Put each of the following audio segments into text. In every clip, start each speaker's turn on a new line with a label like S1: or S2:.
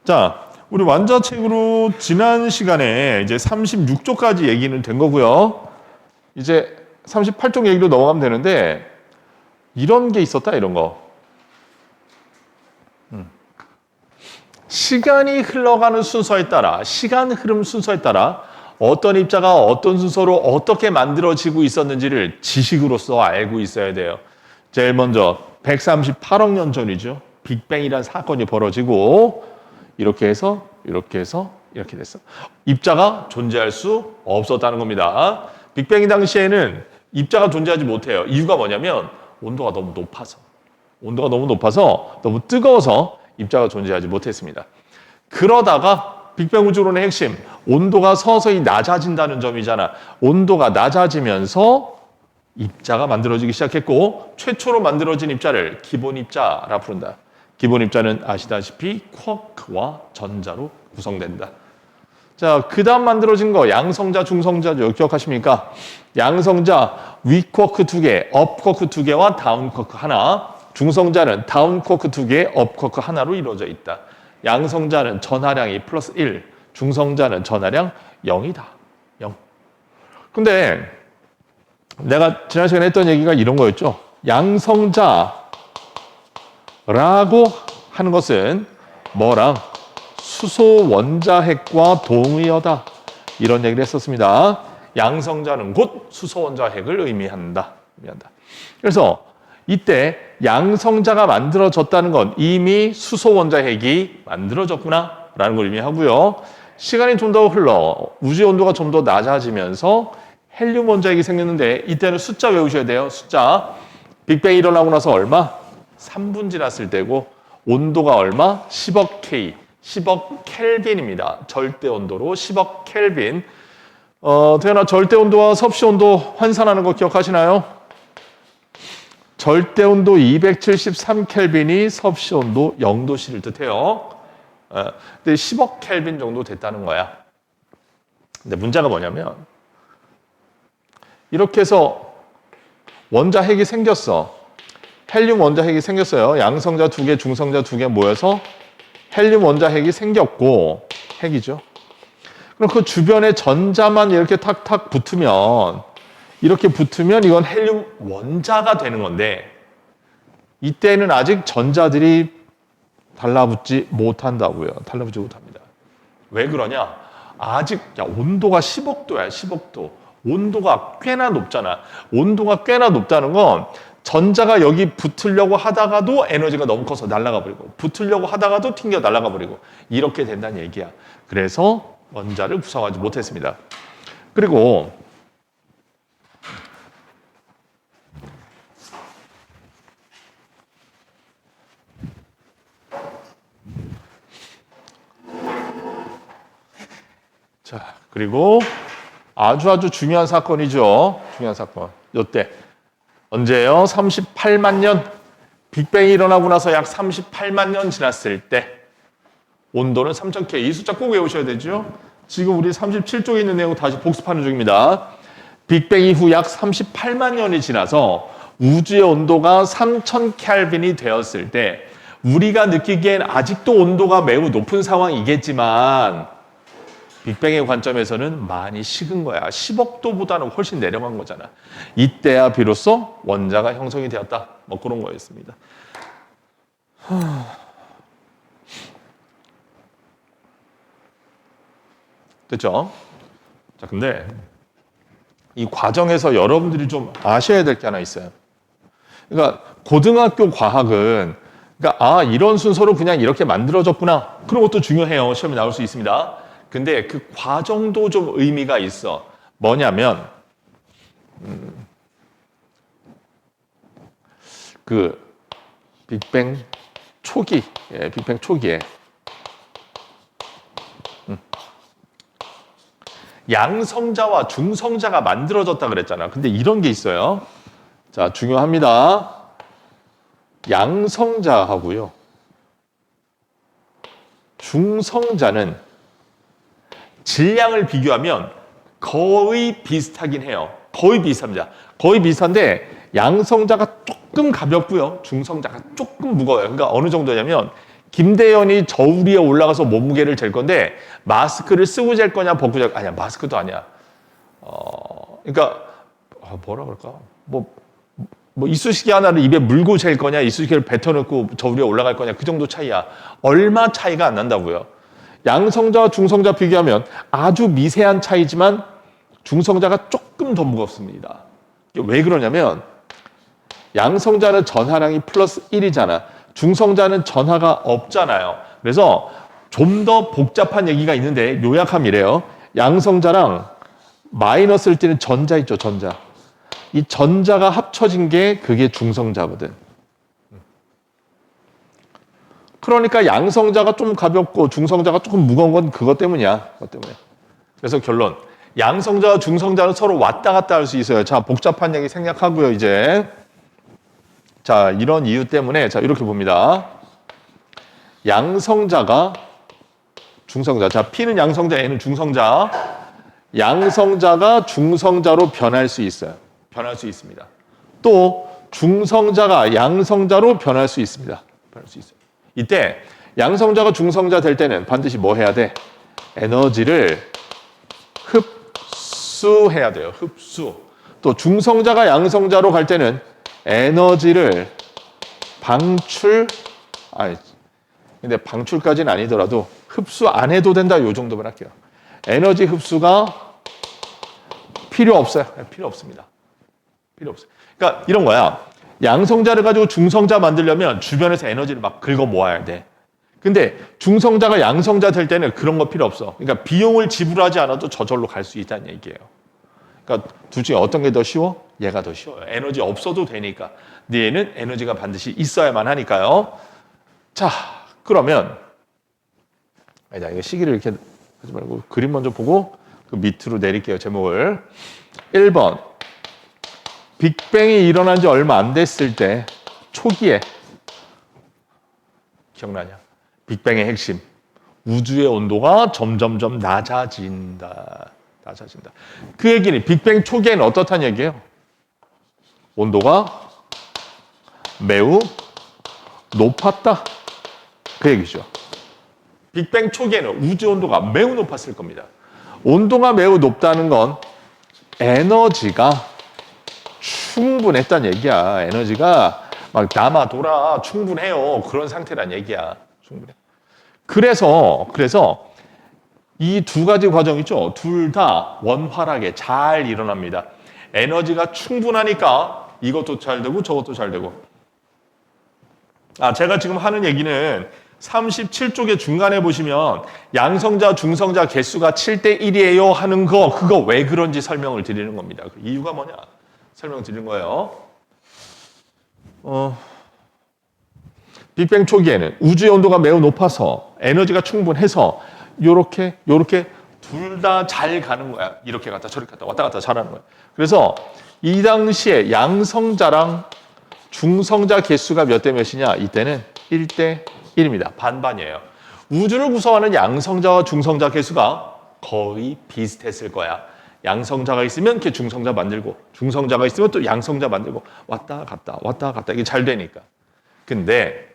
S1: 자, 우리 완자책으로 지난 시간에 이제 36쪽까지 얘기는 된 거고요. 이제 38쪽 얘기로 넘어가면 되는데 이런 게 있었다, 이런 거. 시간이 흘러가는 순서에 따라, 시간 흐름 순서에 따라 어떤 입자가 어떤 순서로 어떻게 만들어지고 있었는지를 지식으로서 알고 있어야 돼요. 제일 먼저 138억 년 전이죠. 빅뱅이라는 사건이 벌어지고 이렇게 해서 이렇게 됐어. 입자가 존재할 수 없었다는 겁니다. 빅뱅 당시에는 입자가 존재하지 못해요. 이유가 뭐냐면 온도가 너무 높아서 너무 뜨거워서 입자가 존재하지 못했습니다. 그러다가 빅뱅 우주론의 핵심, 온도가 서서히 낮아진다는 점이잖아. 온도가 낮아지면서 입자가 만들어지기 시작했고 최초로 만들어진 입자를 기본 입자라 부른다. 기본 입자는 아시다시피 쿼크와 전자로 구성된다. 자, 그 다음 만들어진 거 양성자, 중성자죠. 기억하십니까? 양성자 윗쿼크 2개, 업쿼크 2개와 다운쿼크 하나. 중성자는 다운쿼크 2개, 업쿼크 하나로 이루어져 있다. 양성자는 전하량이 플러스 1, 중성자는 전하량 0이다. 0. 근데 내가 지난 시간에 했던 얘기가 이런 거였죠. 양성자라고 하는 것은 뭐랑 수소 원자핵과 동의어다. 이런 얘기를 했었습니다. 양성자는 곧 수소 원자핵을 의미한다. 그래서 이때 양성자가 만들어졌다는 건 이미 수소 원자핵이 만들어졌구나 라는 걸 의미하고요. 시간이 좀 더 흘러 우주의 온도가 좀 더 낮아지면서 헬륨 원자핵이 생겼는데 이때는 숫자 외우셔야 돼요. 숫자. 빅뱅이 일어나고 나서 얼마? 3분 지났을 때고 온도가 얼마? 10억 K, 10억 켈빈입니다. 절대 온도로 10억 켈빈. 태어나 절대 온도와 섭씨 온도 환산하는 거 기억하시나요? 절대 온도 273켈빈이 섭씨 온도 0도씨를 뜻해요. 근데 10억 켈빈 정도 됐다는 거야. 근데 문제가 뭐냐면 이렇게 해서 원자핵이 생겼어. 헬륨 원자핵이 생겼어요. 양성자 2개, 중성자 2개 모여서 헬륨 원자핵이 생겼고, 핵이죠. 그럼 그 주변에 전자만 이렇게 탁탁 붙으면, 이건 헬륨 원자가 되는 건데, 이때는 아직 전자들이 달라붙지 못한다고요. 달라붙지 못합니다. 왜 그러냐? 아직, 온도가 10억도야, 10억도. 온도가 꽤나 높잖아. 온도가 꽤나 높다는 건 전자가 여기 붙으려고 하다가도 에너지가 너무 커서 날아가 버리고 붙으려고 하다가도 튕겨 날아가 버리고 이렇게 된다는 얘기야. 그래서 원자를 구성하지 못했습니다. 그리고 그리고 아주 중요한 사건이죠. 중요한 사건. 이때 언제요? 38만 년. 빅뱅이 일어나고 나서 약 38만 년 지났을 때 온도는 3000K. 이 숫자 꼭 외우셔야 되죠. 지금 우리 37쪽에 있는 내용 다시 복습하는 중입니다. 빅뱅 이후 약 38만 년이 지나서 우주의 온도가 3000켈빈이 되었을 때 우리가 느끼기엔 아직도 온도가 매우 높은 상황이겠지만 빅뱅의 관점에서는 많이 식은 거야. 10억도보다는 훨씬 내려간 거잖아. 이때야 비로소 원자가 형성이 되었다. 뭐 그런 거였습니다. 됐죠? 자, 근데 이 과정에서 여러분들이 좀 아셔야 될 게 하나 있어요. 그러니까 고등학교 과학은 이런 순서로 그냥 이렇게 만들어졌구나. 그런 것도 중요해요. 시험에 나올 수 있습니다. 근데 그 과정도 좀 의미가 있어. 뭐냐면 그 빅뱅 초기에 양성자와 중성자가 만들어졌다 그랬잖아. 근데 이런 게 있어요. 자, 중요합니다. 양성자하고요. 중성자는 질량을 비교하면 거의 비슷하긴 해요. 거의 비슷합니다. 거의 비슷한데 양성자가 조금 가볍고요. 중성자가 조금 무거워요. 그러니까 어느 정도냐면 김대현이 저울 위에 올라가서 몸무게를 잴 건데 마스크를 쓰고 잴 거냐 벗고 잴 거냐. 아니야, 마스크도 아니야. 그러니까 뭐라 그럴까? 뭐 이쑤시개 하나를 입에 물고 잴 거냐, 이쑤시개를 뱉어놓고 저울 위에 올라갈 거냐, 그 정도 차이야. 얼마 차이가 안 난다고요. 양성자와 중성자 비교하면 아주 미세한 차이지만 중성자가 조금 더 무겁습니다. 왜 그러냐면 양성자는 전하량이 플러스 1이잖아. 중성자는 전하가 없잖아요. 그래서 좀 더 복잡한 얘기가 있는데 요약하면 이래요. 양성자랑 마이너스를 띠는 전자 있죠, 전자. 이 전자가 합쳐진 게 그게 중성자거든. 그러니까 양성자가 좀 가볍고 중성자가 조금 무거운 건 그것 때문이야. 그것 때문에. 그래서 결론. 양성자와 중성자는 서로 왔다 갔다 할 수 있어요. 자, 복잡한 얘기 생략하고요, 이제. 자, 이런 이유 때문에 자, 이렇게 봅니다. 양성자가 중성자. 자, P는 양성자, N은 중성자. 양성자가 중성자로 변할 수 있어요. 변할 수 있습니다. 또 중성자가 양성자로 변할 수 있습니다. 변할 수 있어요. 이때 양성자가 중성자 될 때는 반드시 뭐 해야 돼? 에너지를 흡수해야 돼요. 흡수. 또 중성자가 양성자로 갈 때는 에너지를 근데 방출까지는 아니더라도 흡수 안 해도 된다. 요 정도만 할게요. 에너지 흡수가 필요 없어요. 필요 없습니다. 필요 없어요. 그러니까 이런 거야. 양성자를 가지고 중성자 만들려면 주변에서 에너지를 막 긁어 모아야 돼. 근데 중성자가 양성자 될 때는 그런 거 필요 없어. 그러니까 비용을 지불하지 않아도 저절로 갈 수 있다는 얘기예요. 그러니까 둘 중에 어떤 게 더 쉬워? 얘가 더 쉬워요. 에너지 없어도 되니까. 근데 얘는 에너지가 반드시 있어야만 하니까요. 자, 그러면 아니다, 이거 시기를 이렇게 하지 말고 그림 먼저 보고 그 밑으로 내릴게요. 제목을. 1번. 빅뱅이 일어난 지 얼마 안 됐을 때 초기에 기억나냐? 빅뱅의 핵심. 우주의 온도가 점점점 낮아진다. 낮아진다. 그 얘기는 빅뱅 초기에는 어떻다는 얘기예요? 온도가 매우 높았다. 그 얘기죠. 빅뱅 초기에는 우주 온도가 매우 높았을 겁니다. 온도가 매우 높다는 건 에너지가 충분했다는 얘기야. 에너지가 막 남아 돌아 충분해요. 그런 상태란 얘기야. 충분해. 그래서 이 두 가지 과정 있죠. 둘 다 원활하게 잘 일어납니다. 에너지가 충분하니까 이것도 잘 되고 저것도 잘 되고. 제가 지금 하는 얘기는 37쪽의 중간에 보시면 양성자, 중성자 개수가 7대 1이에요 하는 그거 왜 그런지 설명을 드리는 겁니다. 그 이유가 뭐냐? 설명드리는 거예요. 빅뱅 초기에는 우주의 온도가 매우 높아서 에너지가 충분해서 요렇게 둘 다 잘 가는 거야. 이렇게 갔다 저렇게 갔다 왔다 갔다 잘하는 거야. 그래서 이 당시에 양성자랑 중성자 개수가 몇 대 몇이냐? 이때는 1대 1입니다. 반반이에요. 우주를 구성하는 양성자와 중성자 개수가 거의 비슷했을 거야. 양성자가 있으면 이렇게 중성자 만들고 중성자가 있으면 또 양성자 만들고 왔다 갔다 이게 잘 되니까. 근데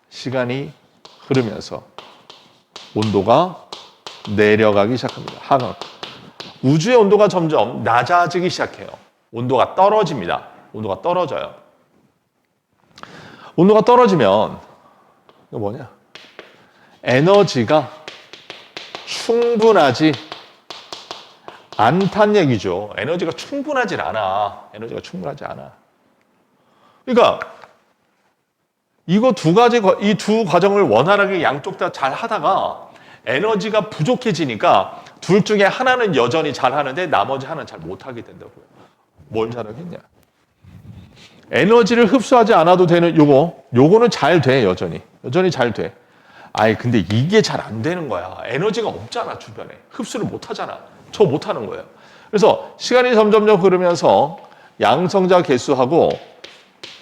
S1: 시간이 흐르면서 온도가 내려가기 시작합니다. 하강. 우주의 온도가 점점 낮아지기 시작해요. 온도가 떨어집니다. 온도가 떨어져요. 온도가 떨어지면 이거 뭐냐? 에너지가 충분하지 않다는 얘기죠. 에너지가 충분하지 않아. 에너지가 충분하지 않아. 그러니까 이 두 과정을 원활하게 양쪽 다 잘 하다가 에너지가 부족해지니까 둘 중에 하나는 여전히 잘 하는데 나머지 하나는 잘 못하게 된다고요. 뭘 잘하겠냐? 에너지를 흡수하지 않아도 되는 요거는 잘 돼, 여전히 잘 돼. 근데 이게 잘 안 되는 거야. 에너지가 없잖아, 주변에. 흡수를 못 하잖아. 저 못 하는 거예요. 그래서 시간이 점점점 흐르면서 양성자 개수하고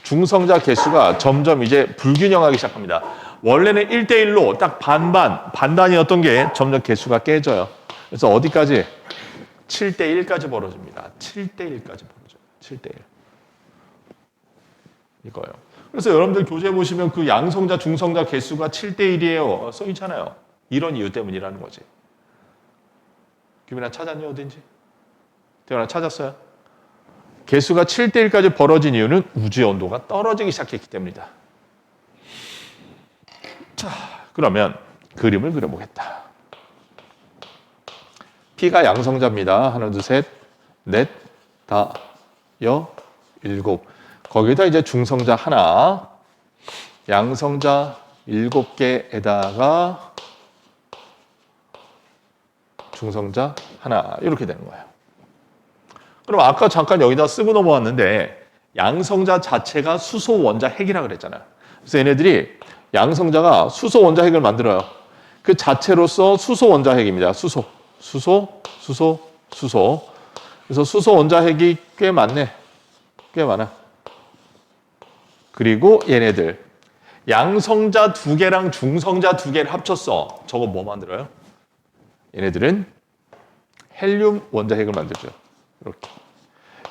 S1: 중성자 개수가 점점 이제 불균형하기 시작합니다. 원래는 1대1로 딱 반반이었던 게 점점 개수가 깨져요. 그래서 어디까지? 7대1까지 벌어집니다. 7대1까지 벌어져요. 7대1. 이거예요. 그래서 여러분들 교재 보시면 그 양성자, 중성자 개수가 7대 1이에요. 써 있잖아요. 이런 이유 때문이라는 거지. 규민아 찾았니 어딘지? 태연아 찾았어요? 개수가 7대 1까지 벌어진 이유는 우주의 온도가 떨어지기 시작했기 때문이다. 자, 그러면 그림을 그려보겠다. P가 양성자입니다. 하나, 둘, 셋, 넷, 다, 여, 일곱. 거기다 이제 중성자 하나, 양성자 7개에다가 중성자 하나 이렇게 되는 거예요. 그럼 아까 잠깐 여기다 쓰고 넘어왔는데 양성자 자체가 수소 원자 핵이라 그랬잖아요. 그래서 얘네들이 양성자가 수소 원자 핵을 만들어요. 그 자체로서 수소 원자 핵입니다. 수소. 그래서 수소 원자 핵이 꽤 많네. 꽤 많아. 그리고 얘네들 양성자 2개랑 중성자 2개를 합쳤어. 저거 뭐 만들어요? 얘네들은 헬륨 원자 핵을 만들죠. 이렇게.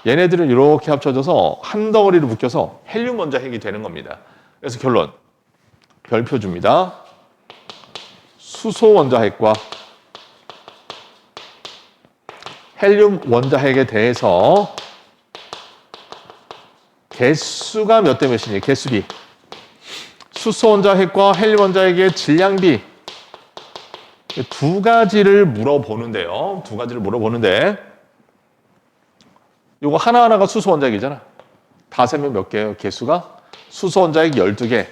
S1: 얘네들은 이렇게 합쳐져서 한 덩어리를 묶여서 헬륨 원자 핵이 되는 겁니다. 그래서 결론. 별표 줍니다. 수소 원자 핵과 헬륨 원자 핵에 대해서 개수가 몇 대 몇이니? 개수비. 수소 원자 핵과 헬륨 원자 핵의 질량비. 두 가지를 물어보는데요. 두 가지를 물어보는데 이거 하나하나가 수소 원자 핵이잖아. 다 세면 몇 개예요? 개수가? 수소 원자 핵 12개.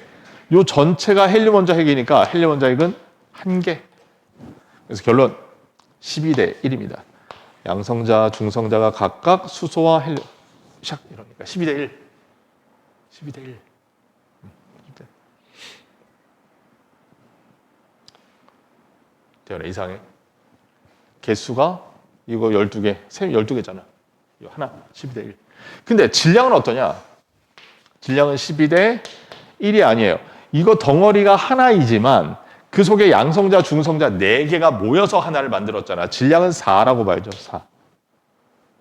S1: 요 전체가 헬륨 원자 핵이니까 헬륨 원자 핵은 1개. 그래서 결론 12대 1입니다. 양성자, 중성자가 각각 수소와 헬륨. 샥 이러니까 12대 1. 12대 1. 대현아 이상해. 개수가 이거 12개, 셈 12개잖아. 이거 하나 12대 1. 근데 질량은 어떠냐? 질량은 12대 1이 아니에요. 이거 덩어리가 하나이지만 그 속에 양성자, 중성자 4개가 모여서 하나를 만들었잖아. 질량은 4라고 봐야죠. 4.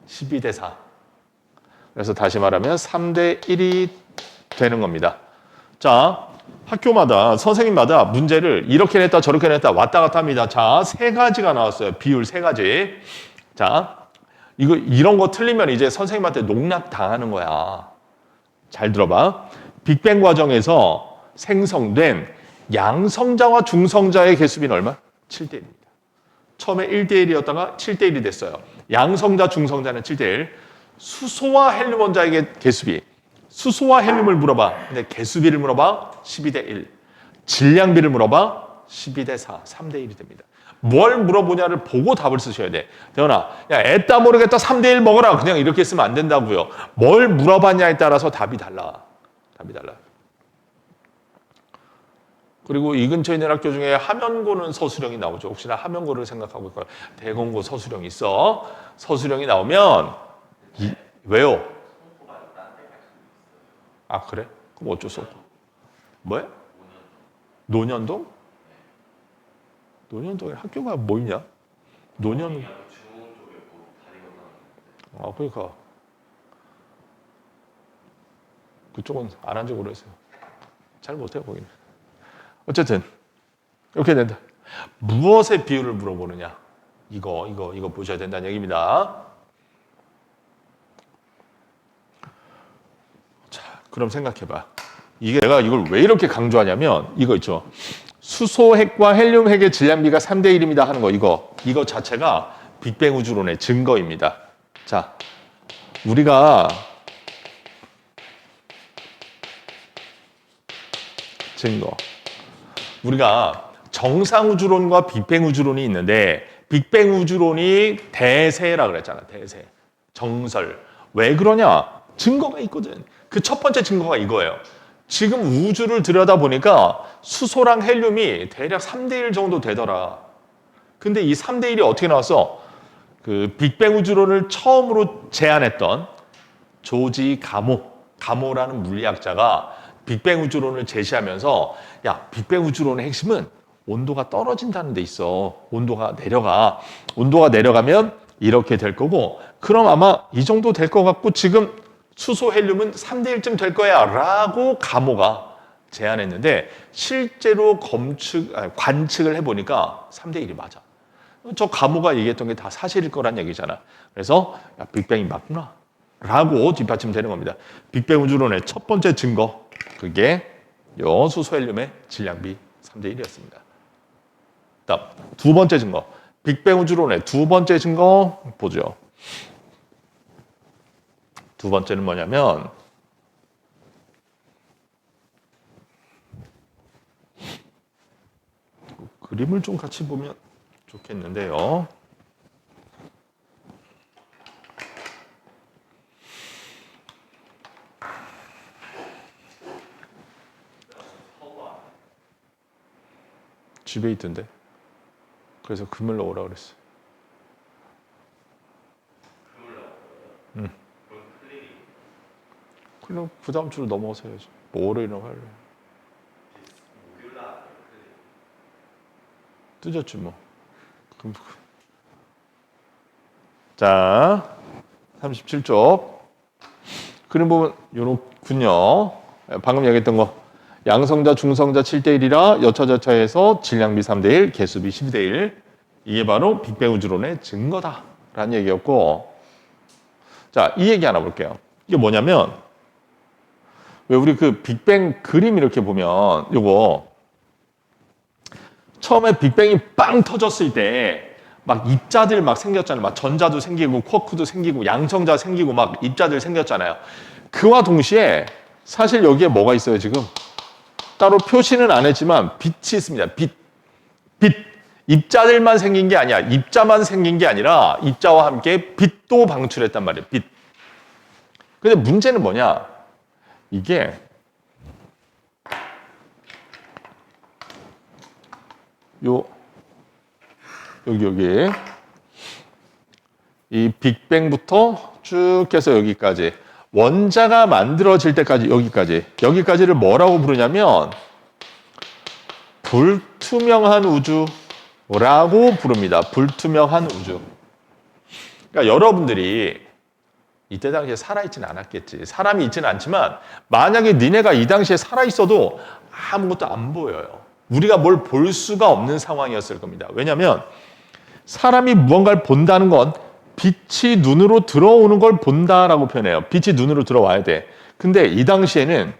S1: 12대 4. 그래서 다시 말하면 3대 1이 되는 겁니다. 자, 학교마다 선생님마다 문제를 이렇게 냈다 저렇게 냈다 왔다 갔다 합니다. 자, 3가지가 나왔어요. 비율 3가지. 자, 이런 거 틀리면 이제 선생님한테 농락 당하는 거야. 잘 들어봐. 빅뱅 과정에서 생성된 양성자와 중성자의 개수비는 얼마? 7대 1입니다. 처음에 1대 1이었다가 7대 1이 됐어요. 양성자, 중성자는 7대 1. 수소와 헬륨 원자에게 개수비. 수소와 헬륨을 물어봐. 근데 개수비를 물어봐. 12대 1. 질량비를 물어봐. 12대 4. 3대 1이 됩니다. 뭘 물어보냐를 보고 답을 쓰셔야 돼. 대현아, 야, 애따 모르겠다 3대 1 먹어라. 그냥 이렇게 쓰면 안 된다고요. 뭘 물어봤냐에 따라서 답이 달라. 답이 달라. 그리고 이 근처에 있는 학교 중에 하면고는 서술형이 나오죠. 혹시나 하면고를 생각하고 있거나 대공고 서술형이 있어. 서술형이 나오면 왜요? 아 그래? 그럼 어쩔 수 없고. 뭐야? 논현동? 논현동에 학교가 뭐 있냐? 논현. 아 그러니까 그쪽은 안 한 지 오래됐어요. 잘 못해요 거기는. 어쨌든 이렇게 된다. 무엇의 비율을 물어보느냐? 이거 보셔야 된다는 얘기입니다. 자, 그럼 생각해봐. 이게 내가 이걸 왜 이렇게 강조하냐면 이거 있죠. 수소핵과 헬륨핵의 질량비가 3대 1입니다 하는 거 이거 자체가 빅뱅 우주론의 증거입니다. 자, 우리가 증거. 우리가 정상 우주론과 빅뱅 우주론이 있는데 빅뱅 우주론이 대세라 그랬잖아. 대세. 정설. 왜 그러냐? 증거가 있거든. 그 첫 번째 증거가 이거예요. 지금 우주를 들여다보니까 수소랑 헬륨이 대략 3대 1 정도 되더라. 근데 이 3대 1이 어떻게 나왔어? 그 빅뱅 우주론을 처음으로 제안했던 조지 가모라는 물리학자가 빅뱅 우주론을 제시하면서 야, 빅뱅 우주론의 핵심은 온도가 떨어진다는 데 있어. 온도가 내려가. 온도가 내려가면 이렇게 될 거고 그럼 아마 이 정도 될 것 같고 지금 수소 헬륨은 3대 1쯤 될 거야 라고 가모가 제안했는데 실제로 관측을 해보니까 3대 1이 맞아. 저 가모가 얘기했던 게 다 사실일 거란 얘기잖아. 그래서 야, 빅뱅이 맞구나 라고 뒷받침되는 겁니다. 빅뱅 우주론의 첫 번째 증거, 그게 요 수소 헬륨의 질량비 3대 1이었습니다. 다음 두 번째 증거, 빅뱅 우주론의 두 번째 증거 보죠. 두 번째는 뭐냐면 그림을 좀 같이 보면 좋겠는데요. 집에 있던데. 그래서 금요일로 오라 그랬어. 그럼 그 다음 주로 넘어가서 해야지. 뭐 월요일이나 화요일. 늦었지 뭐. 자, 37쪽. 그림 보면 요렇군요. 방금 얘기했던 거. 양성자, 중성자 7대 1이라 여차저차해서 질량비 3대 1, 개수비 12대 1. 이게 바로 빅뱅 우주론의 증거다라는 얘기였고. 자, 이 얘기 하나 볼게요. 이게 뭐냐면 왜 우리 그 빅뱅 그림 이렇게 보면 요거 처음에 빅뱅이 빵 터졌을 때 막 입자들 막 생겼잖아요. 막 전자도 생기고 쿼크도 생기고 양성자 생기고 막 입자들 생겼잖아요. 그와 동시에 사실 여기에 뭐가 있어요 지금? 따로 표시는 안 했지만 빛이 있습니다. 빛. 입자들만 생긴 게 아니야. 입자만 생긴 게 아니라 입자와 함께 빛도 방출했단 말이에요. 빛. 근데 문제는 뭐냐? 이게 여기 이 빅뱅부터 쭉 해서 여기까지 원자가 만들어질 때까지 여기까지를 뭐라고 부르냐면 불투명한 우주라고 부릅니다. 불투명한 우주. 그러니까 여러분들이 이때 당시에 살아있지는 않았겠지. 사람이 있지는 않지만 만약에 니네가 이 당시에 살아있어도 아무것도 안 보여요. 우리가 뭘 볼 수가 없는 상황이었을 겁니다. 왜냐하면 사람이 무언가를 본다는 건 빛이 눈으로 들어오는 걸 본다라고 표현해요. 빛이 눈으로 들어와야 돼. 근데 이 당시에는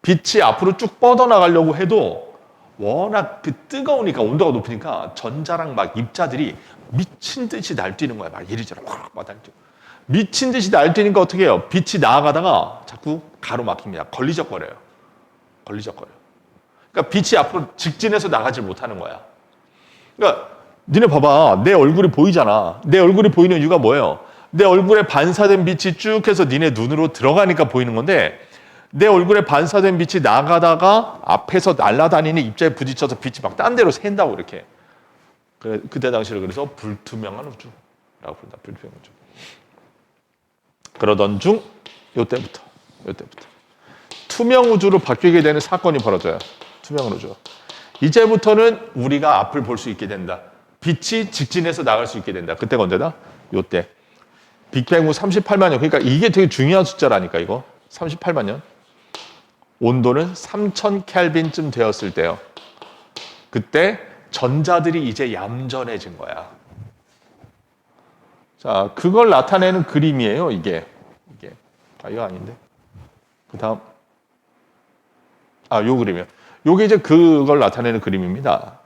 S1: 빛이 앞으로 쭉 뻗어나가려고 해도 워낙 그 뜨거우니까 온도가 높으니까 전자랑 막 입자들이 미친 듯이 날뛰는 거야. 막 이리저리 막 날뛰고. 미친 듯이 날뛰니까 어떻게 해요? 빛이 나아가다가 자꾸 가로막힙니다. 걸리적거려요. 그러니까 빛이 앞으로 직진해서 나가질 못하는 거야. 그러니까 니네 봐봐. 내 얼굴이 보이잖아. 내 얼굴이 보이는 이유가 뭐예요? 내 얼굴에 반사된 빛이 쭉 해서 니네 눈으로 들어가니까 보이는 건데 내 얼굴에 반사된 빛이 나가다가 앞에서 날아다니는 입자에 부딪혀서 빛이 막 딴 데로 샌다고 이렇게. 그때 당시를 그래서 불투명한 우주라고 부른다. 불투명한 우주. 그러던 중 요때부터 투명 우주로 바뀌게 되는 사건이 벌어져요. 투명 우주. 이제부터는 우리가 앞을 볼 수 있게 된다. 빛이 직진해서 나갈 수 있게 된다. 그때가 언제다? 요때. 빅뱅 후 38만 년. 그러니까 이게 되게 중요한 숫자라니까 이거. 38만 년. 온도는 3000 켈빈쯤 되었을 때요. 그때 전자들이 이제 얌전해진 거야. 자, 그걸 나타내는 그림이에요, 이게. 이거 아닌데. 그다음 요 그림이요. 요게 이제 그걸 나타내는 그림입니다.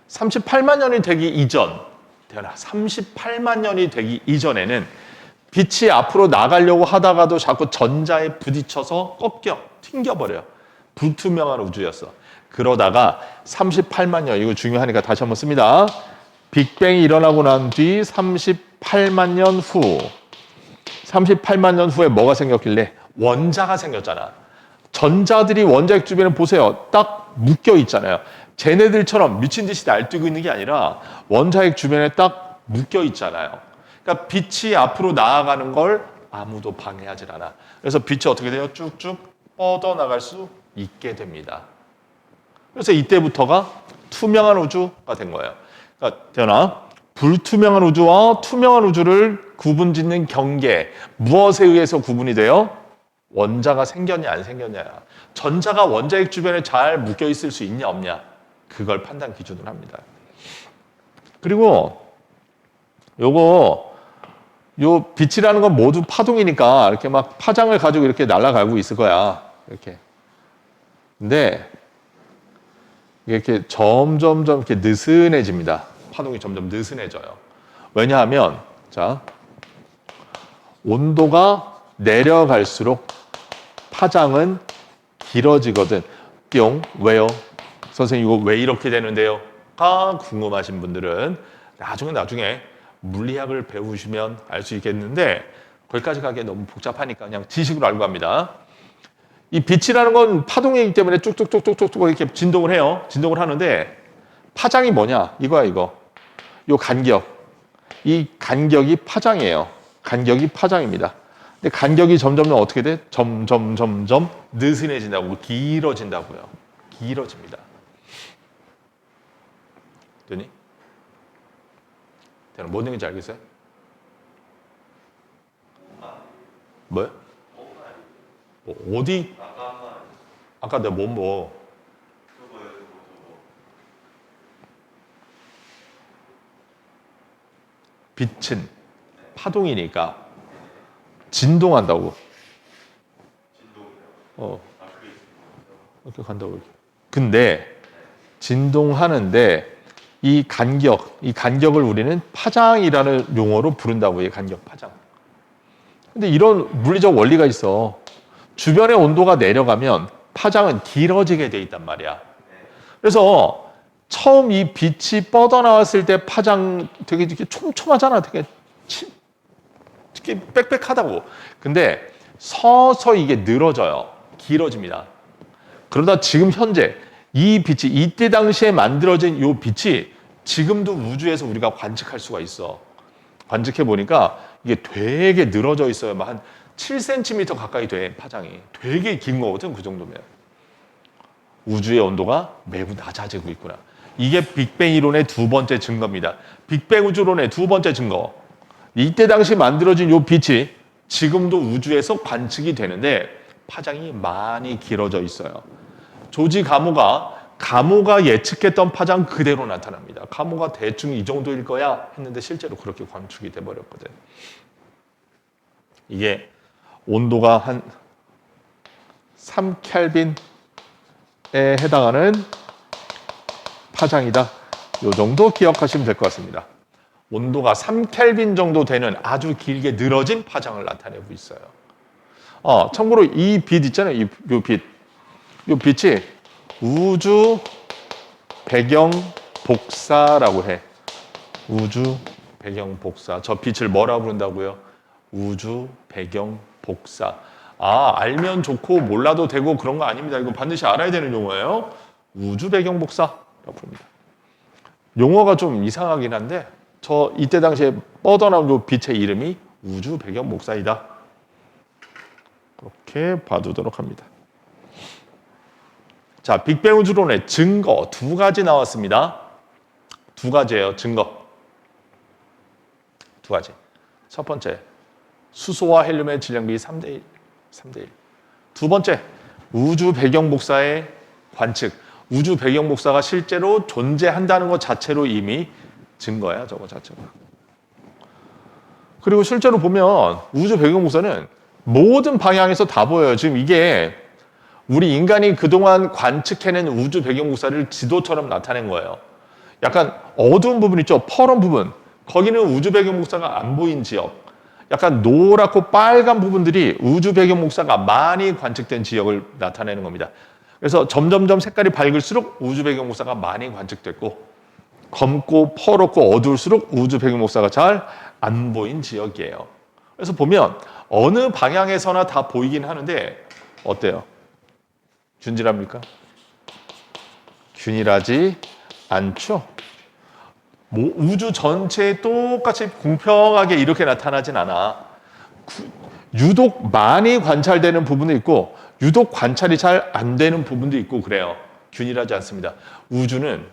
S1: 38만 년이 되기 이전, 태어나 38만 년이 되기 이전에는 빛이 앞으로 나가려고 하다가도 자꾸 전자에 부딪혀서 튕겨버려요. 불투명한 우주였어. 그러다가 38만 년, 이거 중요하니까 다시 한번 씁니다. 빅뱅이 일어나고 난 뒤 38만 년 후, 38만 년 후에 뭐가 생겼길래? 원자가 생겼잖아. 전자들이 원자핵 주변에 보세요. 딱 묶여 있잖아요. 쟤네들처럼 미친 듯이 날뛰고 있는 게 아니라 원자핵 주변에 딱 묶여 있잖아요. 그러니까 빛이 앞으로 나아가는 걸 아무도 방해하지 않아. 그래서 빛이 어떻게 돼요? 쭉쭉 뻗어나갈 수 있게 됩니다. 그래서 이때부터가 투명한 우주가 된 거예요. 그러니까 태연아, 불투명한 우주와 투명한 우주를 구분짓는 경계, 무엇에 의해서 구분이 돼요? 원자가 생겼냐 안 생겼냐. 전자가 원자핵 주변에 잘 묶여 있을 수 있냐 없냐. 그걸 판단 기준으로 합니다. 그리고 요 빛이라는 건 모두 파동이니까 이렇게 막 파장을 가지고 이렇게 날아가고 있을 거야. 이렇게. 근데 이렇게 점점 이렇게 느슨해집니다. 파동이 점점 느슨해져요. 왜냐하면 자 온도가 내려갈수록 파장은 길어지거든. 뿅. 왜요? 선생님 이거 왜 이렇게 되는데요? 가 궁금하신 분들은 나중에 물리학을 배우시면 알 수 있겠는데 거기까지 가기에 너무 복잡하니까 그냥 지식으로 알고 갑니다. 이 빛이라는 건 파동이기 때문에 쭉쭉쭉쭉쭉 이렇게 진동을 해요. 진동을 하는데 파장이 뭐냐? 이거야 이거. 요 간격. 이 간격이 파장이에요. 간격이 파장입니다. 근데 간격이 점점 어떻게 돼? 점점 느슨해진다고 길어진다고요. 길어집니다. 되니? 뭔 얘기인지 알겠어요? 뭐요? 어디? 아까 내가 빛은 파동이니까 진동한다고. 이렇게 간다고. 근데 진동하는데 이 간격을 우리는 파장이라는 용어로 부른다고 해요. 간격, 파장. 근데 이런 물리적 원리가 있어. 주변의 온도가 내려가면 파장은 길어지게 돼 있단 말이야. 그래서 처음 이 빛이 뻗어나왔을 때 파장 되게 이렇게 촘촘하잖아. 되게 빽빽하다고. 근데 서서히 이게 늘어져요. 길어집니다. 그러다 지금 현재 이 빛이 이때 당시에 만들어진 이 빛이 지금도 우주에서 우리가 관측할 수가 있어. 관측해 보니까 이게 되게 늘어져 있어요. 한 7cm 가까이 돼, 파장이. 되게 긴 거거든, 그 정도면. 우주의 온도가 매우 낮아지고 있구나. 이게 빅뱅 이론의 두 번째 증거입니다. 빅뱅 우주론의 두 번째 증거. 이때 당시 만들어진 이 빛이 지금도 우주에서 관측이 되는데 파장이 많이 길어져 있어요. 조지 가모가 예측했던 파장 그대로 나타납니다. 가모가 대충 이 정도일 거야 했는데 실제로 그렇게 관측이 돼버렸거든. 이게 온도가 한 3켈빈에 해당하는 파장이다. 이 정도 기억하시면 될 것 같습니다. 온도가 3켈빈 정도 되는 아주 길게 늘어진 파장을 나타내고 있어요. 참고로 이 빛 있잖아요. 이 빛. 이 빛이 우주 배경 복사라고 해. 우주 배경 복사. 저 빛을 뭐라고 부른다고요? 우주 배경 복사. 알면 좋고 몰라도 되고 그런 거 아닙니다. 이거 반드시 알아야 되는 용어예요. 우주 배경 복사라고 부릅니다. 용어가 좀 이상하긴 한데 이때 당시에 뻗어나온 요 빛의 이름이 우주 배경 복사이다. 그렇게 봐두도록 합니다. 자, 빅뱅 우주론의 증거 두 가지 나왔습니다. 두 가지예요, 증거. 두 가지. 첫 번째, 수소와 헬륨의 질량비 3대1. 두 번째, 우주 배경 복사의 관측. 우주 배경 복사가 실제로 존재한다는 것 자체로 이미 증거야, 저거 자체가. 그리고 실제로 보면 우주 배경 복사는 모든 방향에서 다 보여요. 지금 이게 우리 인간이 그동안 관측해낸 우주 배경 복사를 지도처럼 나타낸 거예요. 약간 어두운 부분 있죠? 퍼런 부분. 거기는 우주 배경 복사가 안 보인 지역. 약간 노랗고 빨간 부분들이 우주 배경 복사가 많이 관측된 지역을 나타내는 겁니다. 그래서 점점점 색깔이 밝을수록 우주 배경 복사가 많이 관측됐고 검고 퍼렇고 어두울수록 우주 배경 복사가 잘 안 보인 지역이에요. 그래서 보면 어느 방향에서나 다 보이긴 하는데 어때요? 균일합니까? 균일하지 않죠. 우주 전체에 똑같이 공평하게 이렇게 나타나진 않아. 유독 많이 관찰되는 부분도 있고 유독 관찰이 잘 안 되는 부분도 있고 그래요. 균일하지 않습니다. 우주는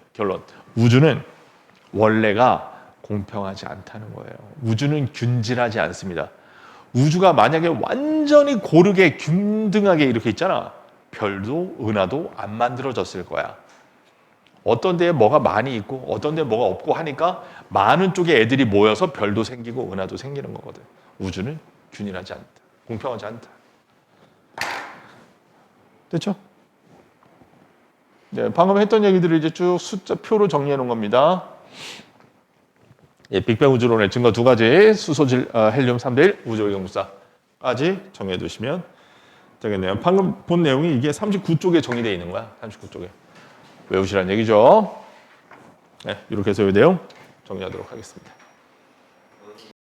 S1: 원래가 공평하지 않다는 거예요. 우주는 균질하지 않습니다. 우주가 만약에 완전히 고르게 균등하게 이렇게 있잖아. 별도 은하도 안 만들어졌을 거야. 어떤 데에 뭐가 많이 있고 어떤 데에 뭐가 없고 하니까 많은 쪽에 애들이 모여서 별도 생기고 은하도 생기는 거거든. 우주는 균일하지 않다. 공평하지 않다. 됐죠? 네, 방금 했던 얘기들을 이제 쭉 숫자표로 정리해 놓은 겁니다. 예, 빅뱅 우주론의 증거 두 가지, 수소질, 헬륨 3대1, 우주의 경부사까지 정해 두시면 되겠네요. 방금 본 내용이 이게 39쪽에 정리되어 있는 거야. 39쪽에. 외우시라는 얘기죠. 네, 이렇게 해서 이 내용 정리하도록 하겠습니다.